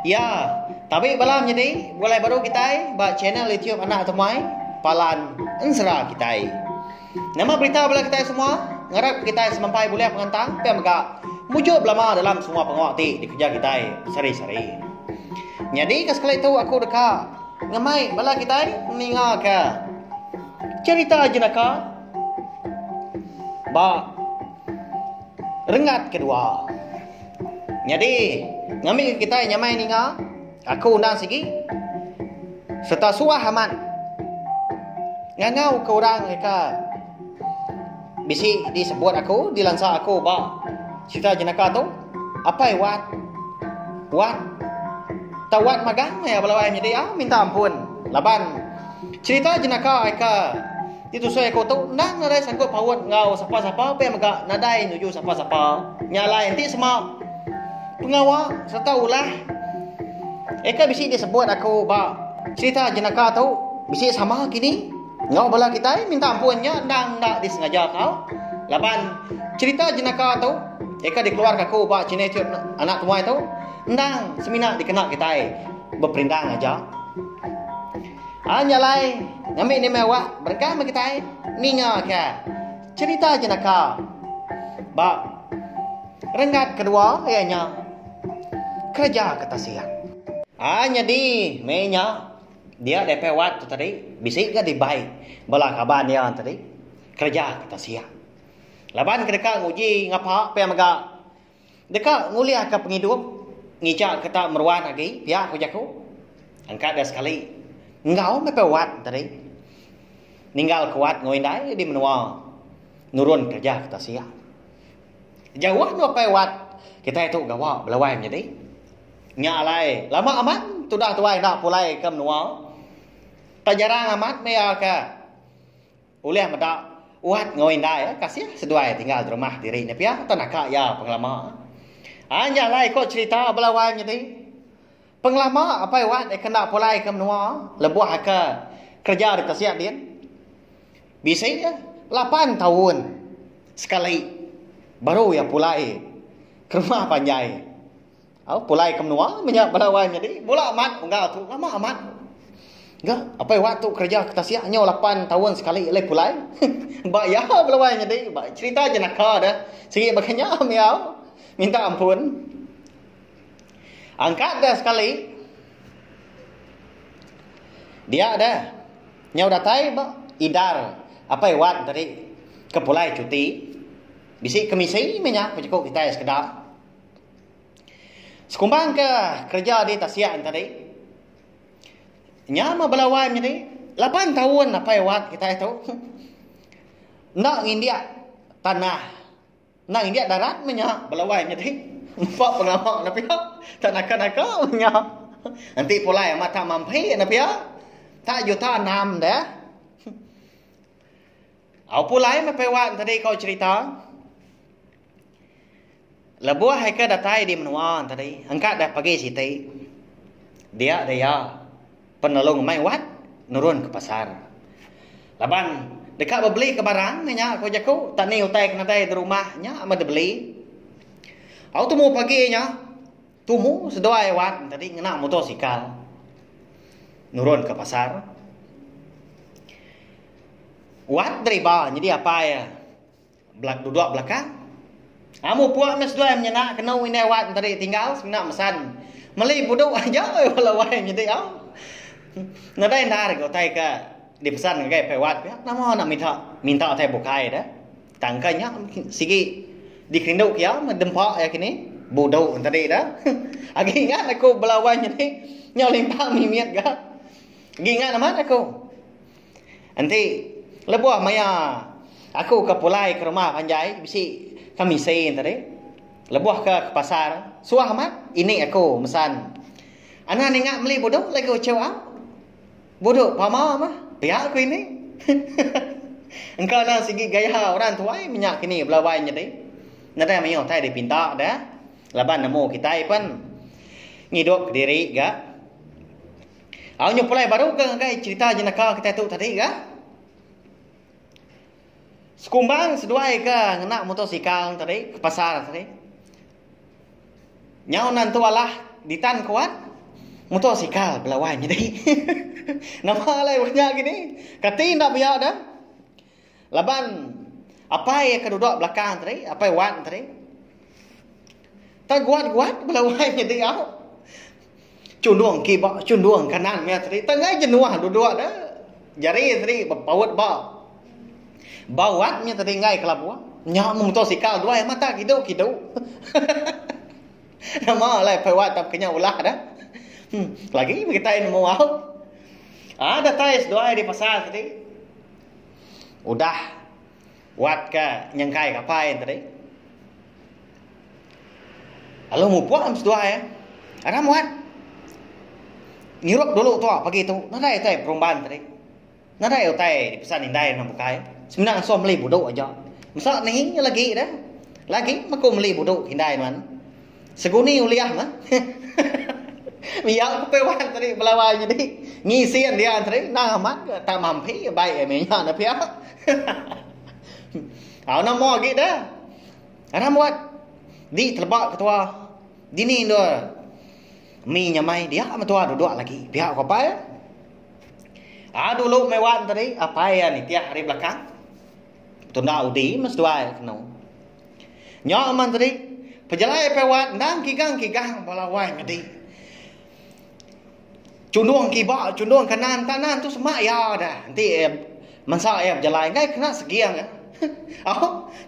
Ya, tapi balam jadi boleh baru kita buat channel YouTube anak temai palan ensera kita. Nama berita boleh kita semua ngarap kita semampai boleh pengantang pe megak mujub lama dalam semua pengawati di kerja kita sehari-hari. Jadi sekali itu aku dekat ngamai bala kita ninga ke cerita jenaka ba rengat kedua. Jadi ngami kita nyamai ninga aku undang sigi serta suah aman ngangau ke orang mereka bisi disebut aku dilansa aku ba cerita jenaka tu apa wat tawat magang ya balawai jadi minta ampun laban cerita jenaka eka itu saya aku tu nang nadai sangkut pawat ngau sapa-sapa pe maga nadai nuju sapa-sapa nyalai nanti semua pengawa serta ulah eka bisi disebut aku ba cerita jenaka tu bisi sama kini ngau bala kita minta ampunnya nang nak disengaja kau laban cerita jenaka tu eka dikeluar aku ba cine anak tuai tu nang semina dikena kita berperindang aja nyalai ngambil ni mewah berkah kita ninga ke cerita jenaka ba rengat kedua ianya kerja kata siang. Jadi menya dia DP wat tu tadi bisik ke di baik bala kaban dia tadi kerja kata siang. Laban kedeka nguji ngapa pe maga deka nguliah ke penghidup ngicak kata meruan lagi pihak kujaku angkat dah sekali engkau me pe wat tadi ninggal kuat ngoindai di menua nurun kerja kata siang. Jauh nu pe wat kita itu gawa belawai jadi nyalai lama amat sudah tuai nak pulai ke menua tak jarang amat mea ke uleh medak uat ngoindai kasih seduai tinggal di rumah diri ni pia tanaka ya penglama nyalai kok cerita belawai jadi penglama apa uat kena pulai ke menua lebuh ke kerja di kasiak dia bisa 8 tahun sekali baru ya pulai ke rumah panjai pulai ke menua minyak belawai jadi bola amat enggak tu lama amat enggak apa waktu kerja kita siaknya 8 tahun sekali le pulai ba ya belawai jadi ba cerita jenaka dah segi makanya miau minta ampun angkat dah sekali dia ada nyau datai ba idar apa wat tadi ke pulai cuti bisi kemisi minyak cukup kita sekedar sekumbang ke kerja di Tasya tadi. Nyama belawai jadi 8 tahun apa wat kita itu. Nak India tanah. Nak India darat menyak belawai jadi. Empat pengamak napi tanah-tanah menyak. Nanti pulai mata mampai napi tak juta 6 dah. Au pulai napi wat tadi kau cerita. Lebuah heka datai di menuan tadi. Angkat dah pagi siti. Dia penolong mai wat nurun ke pasar. Laban dekat beli ke barang nya aku jaku tak ni utai kena tai di rumahnya ama beli. Au tumu pagi nya. Tumu sedoai wat tadi ngena motosikal. Nurun ke pasar. Wat dari bawah jadi apa ya? Duduk belakang. Amu puak mes dua menyenak kena winai wat tadi tinggal semina mesan. Meli buduk aja walawai jadi nadai nar kau tai ke di pesan ke pe wat ya. Nama nak minta tai bukai dah. Tangkanya sigi dikinduk ya mendempak ya kini. Buduk tadi dah. Agi ingat aku belawai jadi nyau limpang mimiat ga. Agi ingat amat aku. Nanti lebuah maya aku ke pulai ke rumah panjai bisi kami sein tadi lebuh ke pasar suah amat ini aku mesan anak nengak beli bodoh lagi cewa bodoh pama mah pihak aku ini engkau nak segi gaya orang tua minyak kini belawai jadi nanti mayo tai dipinta dah laban nemu kita pun ngidup diri ga awak pulai baru ke cerita jenaka kita tu tadi ga sekumbang seduai ke nak motosikal tadi ke pasar tadi. Nyau nantu alah ditan kuat motosikal belawai jadi. Nama lai banyak gini. Kati ndak biar dah. Laban apa yang keduduk belakang tadi, apa yang wan tadi. Tak guat belawai jadi au. Cunduang kibak, cunduang kanan mea tadi. Tengah jenuah duduk dah. Jari tadi bawat ba. Bawatnya tadi ngai kelabua. Nyak motosikal dua mata kidu. Nama lai pewat tak kenya ulah dah. Lagi kita ini mau ada tais doa di pasar tadi. Udah wat ke nyengkai kapain tadi. Lalu mau puas doa ya. Ada muat. Ngirup dulu tuh pagi itu. Nada itu perumban tadi. Nada itu di pasar indai nak bukai. Sebenarnya so beli buduk aja. Misal ni lagi dah. Lagi maku beli buduk indai man. Seguni uliah mah. Biar pewan tadi belawai jadi ngisian dia tadi nah mak tak mampu baik emenya na pia. Au nama gitu dah. Ana muat di telebak ketua dini ndo. Mi nyamai dia sama tua duduk lagi. Pihak apa ya? Dulu mewan tadi apa ya ni tiap hari belakang. Tunda udi mas dua kena. Nyak man tadi pejalai pewan nang kigang belawai jadi. Cunduang kibak, cunduang kanan tu semak ya dah. Nanti mansa berjalan kan kena segiang ya.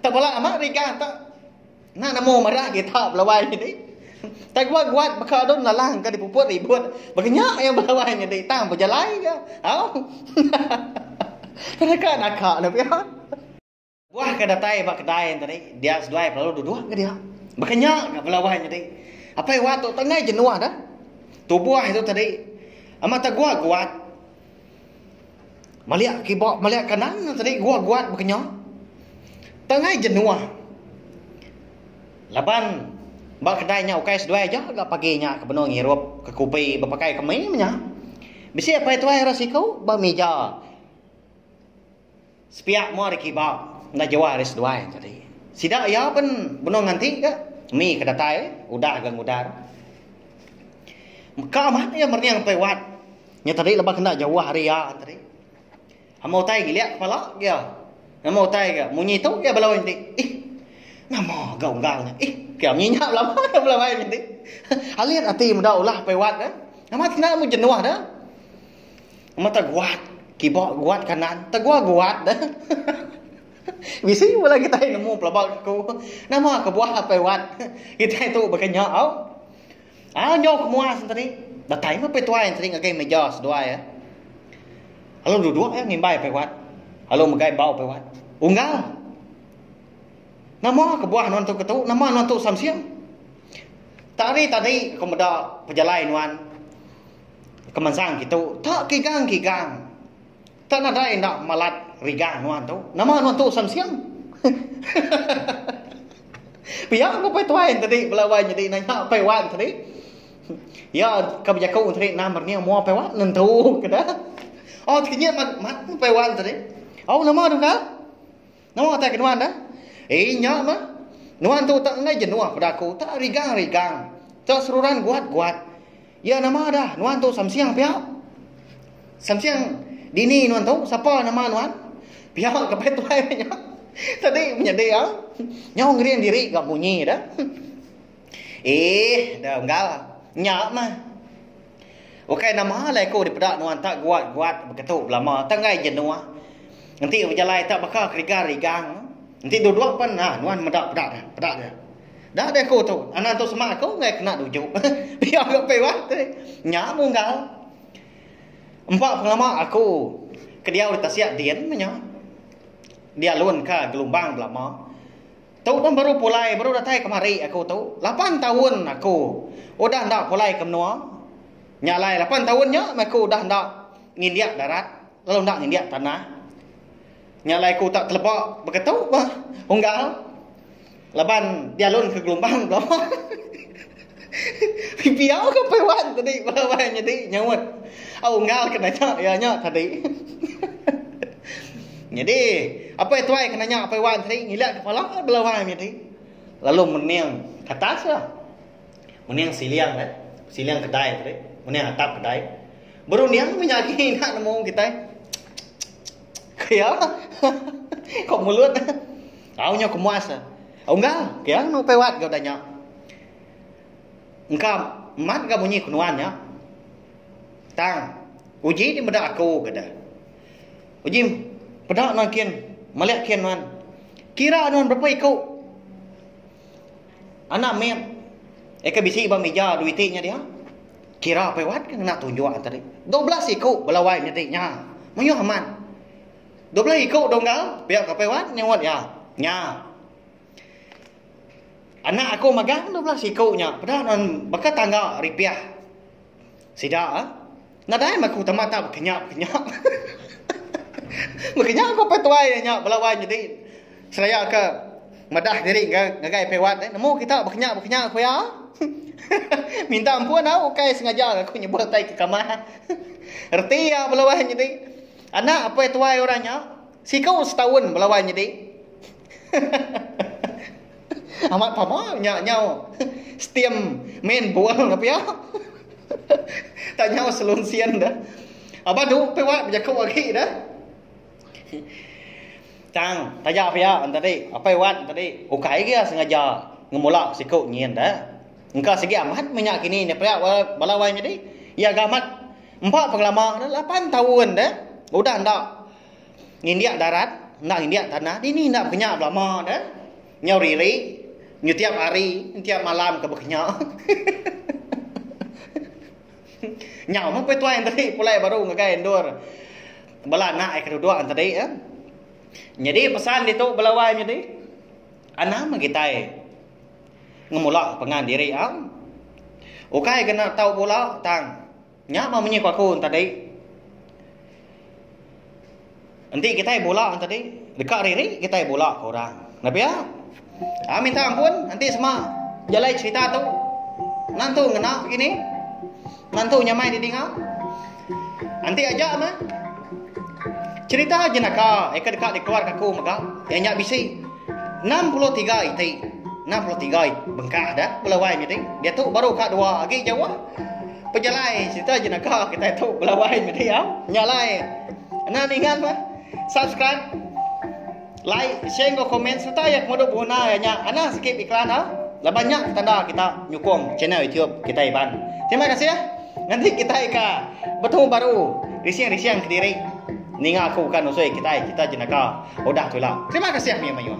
Tak boleh amat riga tak. Nak namo marah kita belawai ni. Tak kuat bakal don lalang ka dipuput ribut. Banyak yang belawai ni tang berjalan ke. Mereka nak nak pian. Buah ke datai bak kedai tadi. Dia sedai lalu duduk ke dia. Banyak ke belawai ni. Apa yang waktu tengah jenuah dah. Tubuh itu tadi amat tak kuat. Maliak kibak, maliak kanan tadi kuat berkenyak. Tengah jenuah. Laban bak kedainya ukai sedua aja agak paginya ke benong ngirup ke kupi berpakai kemihnya. Bisi apa itu ai resiko ba meja. Sepiak mo kibak na jawa res dua tadi. Sida ya pun benong nanti ke mi ke datai udah gang udar. Kamat ya merniang pewat. Nya tadi lepas kena jauh hari ya tadi. Hamau tai giliak kepala dia. Hamau tai ke munyi tu dia belawai nanti. Nama gaung-gaungnya. Kaya nyinyap lama belawai nanti. Haliat hati muda ulah pewat dah. Nama kena mu jenuah dah. Nama tak kuat. Kibak kuat kanan. Tak kuat dah. Bisi mula kita nemu pelabak aku. Nama kebuah pewat. Kita itu berkenyak au. Nyok muas tadi. Datai mah petuai sering agai meja sedua ya. Halo duduk ya ngimbai pewat. Halo megai bau pewat. Unggal. Nama kebuah nuan tu ketu, nama nuan tu samsiang. Tadi aku muda pejalai nuan. Kemansang gitu. Tak kigang. Tak ada yang nak malat rigang nuan tu. Nama nuan tu samsiang. Pihak aku petuai tadi belawai jadi nanya pewat tadi. Ya kebijakan tadi nomornya mau pewat nentu kada. Ternyata mat pewat tadi. Nama tu kan? Nama tak kenuan dah. Nyak mah. Nuan tu tak ngai jenuah pada aku. Tak rigang. Tak seruran kuat. Ya nama dah. Nuan tu samsiang pihak. Samsiang dini nuan tu. Siapa nama nuan? Pihak kepetuai nyak. Tadi menjadi ya. Nyau ngerian diri gak bunyi dah. Dah enggak lah. Nyak mah. Okey nama lah aku daripada nuan tak kuat begitu lama tengah jenuah. Nanti berjalan tak bakal rigang. Nanti duduk pun nuan medak pedak dah. Dah ada aku tu. Anak tu semak aku ngai kena dujuk. Biar aku pewat tu. Nyak munggal. 4 pengalaman aku ke dia udah siap dian nya. Dia lun ke gelombang lama. Tahu kan baru datang kemari aku tu. 8 tahun aku. Udah ndak mulai ke menua. Nyalai 8 tahunnya aku udah ndak ngindiak darat. Lalu ndak ngindiak tanah. Nyalai aku tak terlepak begitu. Unggal. Laban dia lun ke gelombang lama. Pipiau ke pewan tadi. Bawahnya tadi nyawut. Unggal kena nyak tadi. Jadi, apa itu ai kena nyak pewan tadi ngilak kepala belawai tadi. Lalu meniang ke atas lah. Meniang siliang kan. silang kedai tadi. Mana atap kedai. Baru niang menyaki nak nemu kita. Kaya kok mulut. Aunya kemuas. Au enggak, kaya no pewat kau tanya. Engkau mat ka bunyi kunuannya. Tang, uji di beda aku kada. Uji pedak nak kian, malak kian man. Kira anuan berapa ikut? Anak mem. Eka bisi ba meja duitnya dia. Kira pewat kan nak tunjuk tadi. 12 ikut belawai nyetiknya. Menyo aman. 12 ikut dong kau. Biar kau pewat nyawat ya. Nya. Anak aku magang 12 ikutnya. Padahal non baka tangga ripiah. Sida ah. Nadai maku tamata berkenyak. Berkenyak aku petuai nya belawai jadi. Seraya ke madah diri ngagai pewat nemu kita berkenyak aku ya. Minta ampun aku kai sengaja aku nyebut tai ke kamar. Erti ya belawai jadi. Anak apa tuai orangnya? Si kau setahun belawai jadi. Amat pama nyau. Setiam main buang apa ya? Tak nyau selunsian dah. Apa tu pewat berjakau lagi dah. Tang, tanya apa ya tadi? Apa wan tadi? Ukai dia sengaja ngemulak sikut nyen dah. Engkau segi amat minyak kini ni pria balawai jadi. Ya gamat 4 pengalaman 8 tahun dah. Udah ndak ngindiak darat, nak ngindiak tanah. Ini ndak kenyak lama dah. Nyau riri, nyu tiap hari, tiap malam ke berkenyak. Nyau mah petuai tadi pulai baru ngagai endor. Bala nak ai kedua tadi ya. Jadi pesan itu belawai jadi anak magitai ngemulak pengan diri am. Okai kena tahu pula tang. Nya mau menyi aku tadi. Nanti kita bola tadi dekat riri kita bola ke orang. Nabi ya. Minta ampun nanti semua jalai cerita tu. Nantu ngena begini. Nantu nyamai di tinggal. Nanti aja mah. Cerita aja nak dekat di keluarga aku maka yang nyak bisi 63 itu 63 bengkak dah belawai jadi dia tu baru kat dua lagi Jawa pejalai cerita aja nak kita tu belawai jadi ya nyalai nah ingat mah subscribe like share komen serta yang modal buana ya ana skip iklan lah banyak tanda kita nyukung channel YouTube kita Iban. Terima kasih ya. Nanti kita bertemu baru risiang-risiang Kediri. Ninga aku kan usai kita jenaka. Udah tu lah. Terima kasih ya Mayu.